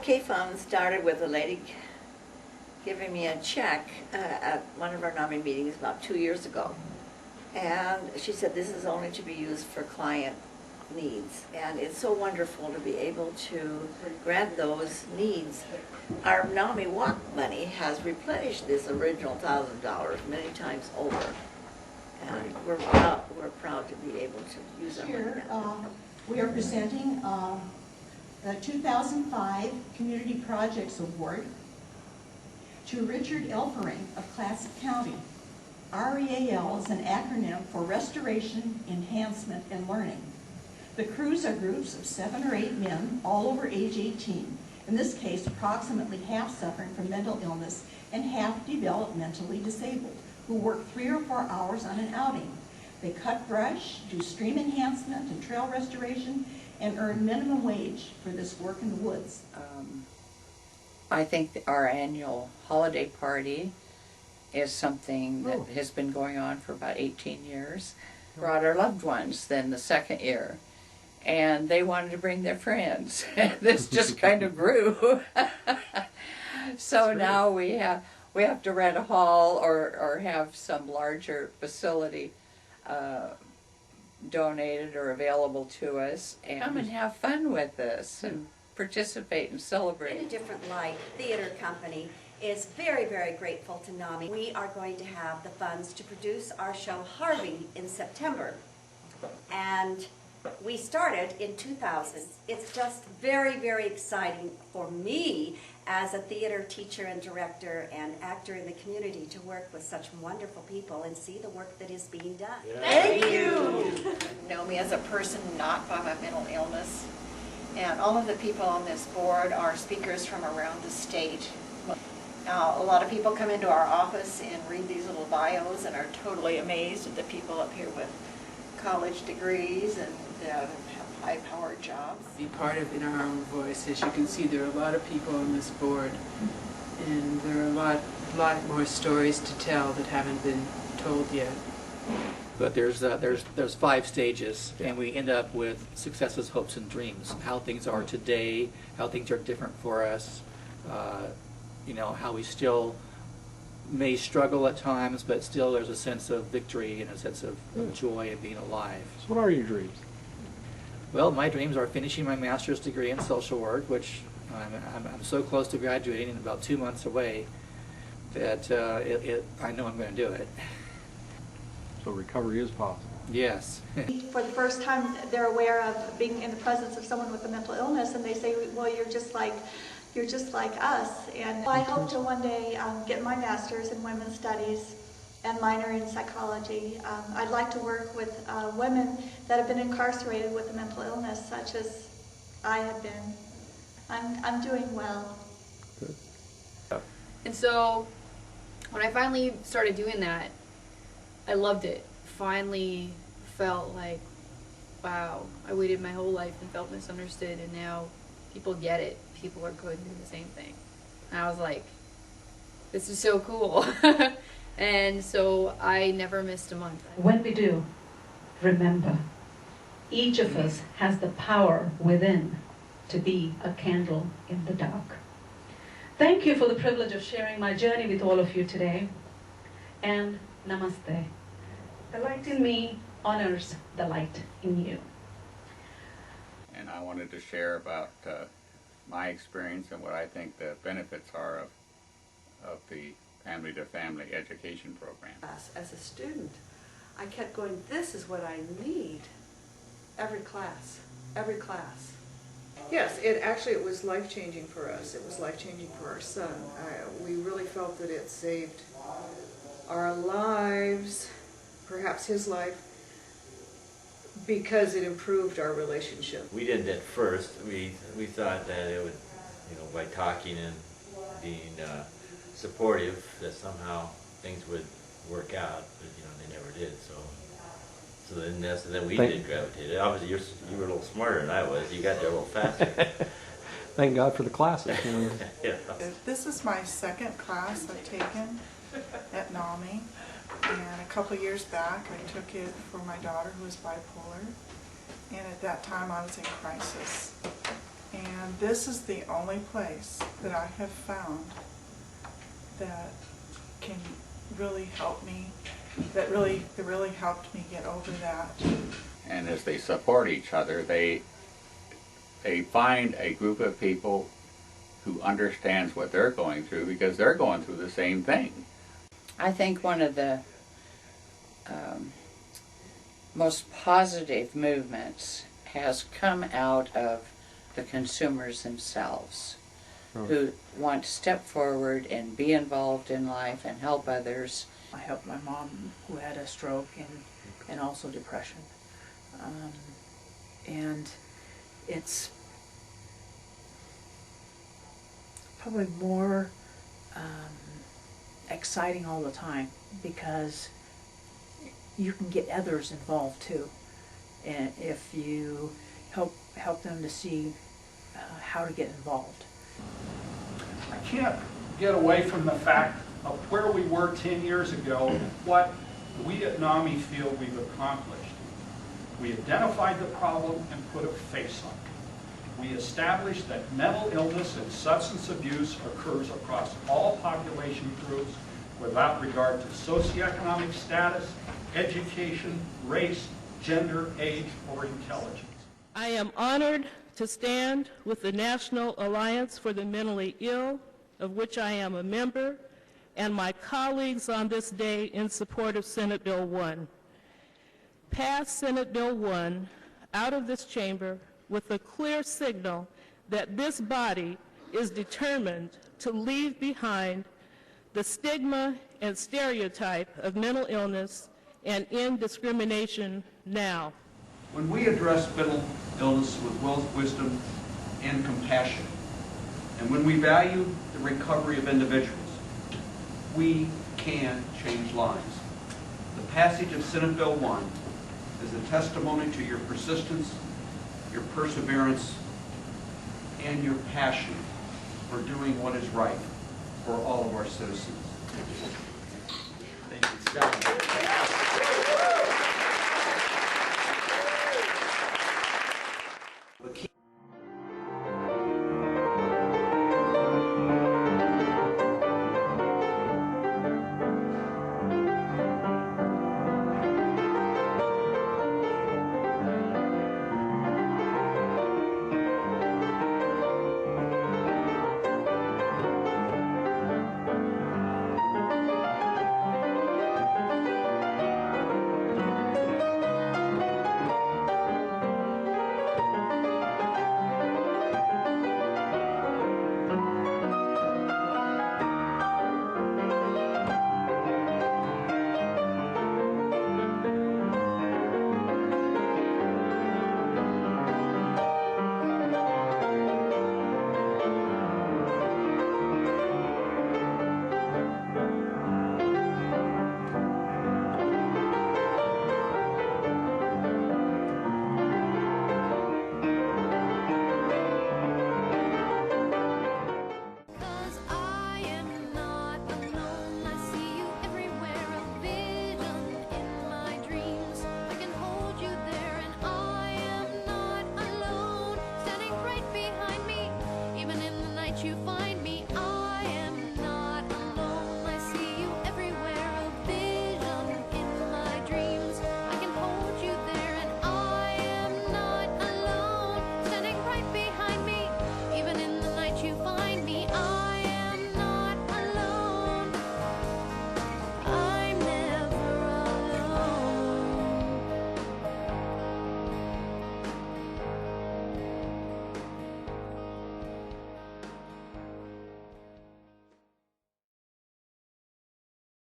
K-Fund started with a lady giving me a check at one of our NAMI meetings about 2 years ago. And she said this is only to be used for client needs. And it's so wonderful to be able to grant those needs. Our NAMI Walk money has replenished this original $1,000 many times over. And we're proud to be able to use our money. Here, we are presenting the 2005 Community Projects Award to Richard Elfering of Classic County. REAL is an acronym for Restoration, Enhancement, and Learning. The crews are groups of 7 or 8 men, all over age 18. In this case, approximately half suffering from mental illness and half developmentally disabled, who work 3 or 4 hours on an outing. They cut brush, do stream enhancement and trail restoration, and earn minimum wage for this work in the woods. I think our annual holiday party is something that has been going on for about 18 years. Brought our loved ones then the second year, and they wanted to bring their friends. This just kind of grew. So now we have to rent a hall or have some larger facility donated or available to us, and come and have fun with us and participate and celebrate. In a Different Light Theater Company is very, very grateful to NAMI. We are going to have the funds to produce our show Harvey in September. And we started in 2000. It's just very, very exciting for me as a theater teacher and director and actor in the community to work with such wonderful people and see the work that is being done. Thank you! Know me as a person not by my mental illness. And all of the people on this board are speakers from around the state. A lot of people come into our office and read these little bios and are totally amazed at the people up here with college degrees and have high-powered jobs. Be part of In Our Own Voice. As you can see, there are a lot of people on this board, and there are a lot more stories to tell that haven't been told yet. But there's 5 stages, and we end up with successes, hopes, and dreams. How things are today, how things are different for us. You know, how we still may struggle at times, but still there's a sense of victory and a sense of joy in being alive. So what are your dreams? Well, my dreams are finishing my master's degree in social work, which I'm so close to graduating, in about 2 months away, that I know I'm going to do it. So recovery is possible. Yes. For the first time, they're aware of being in the presence of someone with a mental illness, and they say, well, you're just like us. And I hope to one day get my master's in women's studies and minor in psychology. I'd like to work with women that have been incarcerated with a mental illness, such as I have been. I'm doing well. Good. And so when I finally started doing that, I loved it. Finally felt like, wow, I waited my whole life and felt misunderstood, and now people get it. People are going through the same thing. And I was like, this is so cool. And so I never missed a month. When we do, remember, each of us has the power within to be a candle in the dark. Thank you for the privilege of sharing my journey with all of you today. And namaste. The light in me honors the light in you. And I wanted to share about my experience and what I think the benefits are of the family-to-family education program. As a student, I kept going, this is what I need. Every class, every class. Yes, it was life-changing for us. It was life-changing for our son. We really felt that it saved our lives, perhaps his life, because it improved our relationship. We didn't at first. We thought that it would, by talking and being supportive, that somehow things would work out, but they never did. So then we did gravitate. Obviously, you were a little smarter than I was. You got there a little faster. Thank God for the classes. Yeah. This is my second class I've taken at NAMI, and a couple years back I took it for my daughter who was bipolar, and at that time I was in crisis. And this is the only place that I have found that can really help me, that really helped me get over that. And as they support each other, they find a group of people who understands what they're going through, because they're going through the same thing. I think one of the most positive movements has come out of the consumers themselves, who want to step forward and be involved in life and help others. I helped my mom who had a stroke and also depression. And it's probably more exciting all the time because you can get others involved too. And if you help them to see how to get involved. I can't get away from the fact of where we were 10 years ago and what we at NAMI feel we've accomplished. We identified the problem and put a face on it. We established that mental illness and substance abuse occurs across all population groups without regard to socioeconomic status, education, race, gender, age, or intelligence. I am honored to stand with the National Alliance for the Mentally Ill, of which I am a member, and my colleagues on this day in support of Senate Bill 1. Pass Senate Bill 1 out of this chamber with a clear signal that this body is determined to leave behind the stigma and stereotype of mental illness and end discrimination now. When we address mental illness with wisdom and compassion, and when we value the recovery of individuals, we can change lives. The passage of Senate Bill 1 is a testimony to your persistence, your perseverance, and your passion for doing what is right for all of our citizens. Thank you.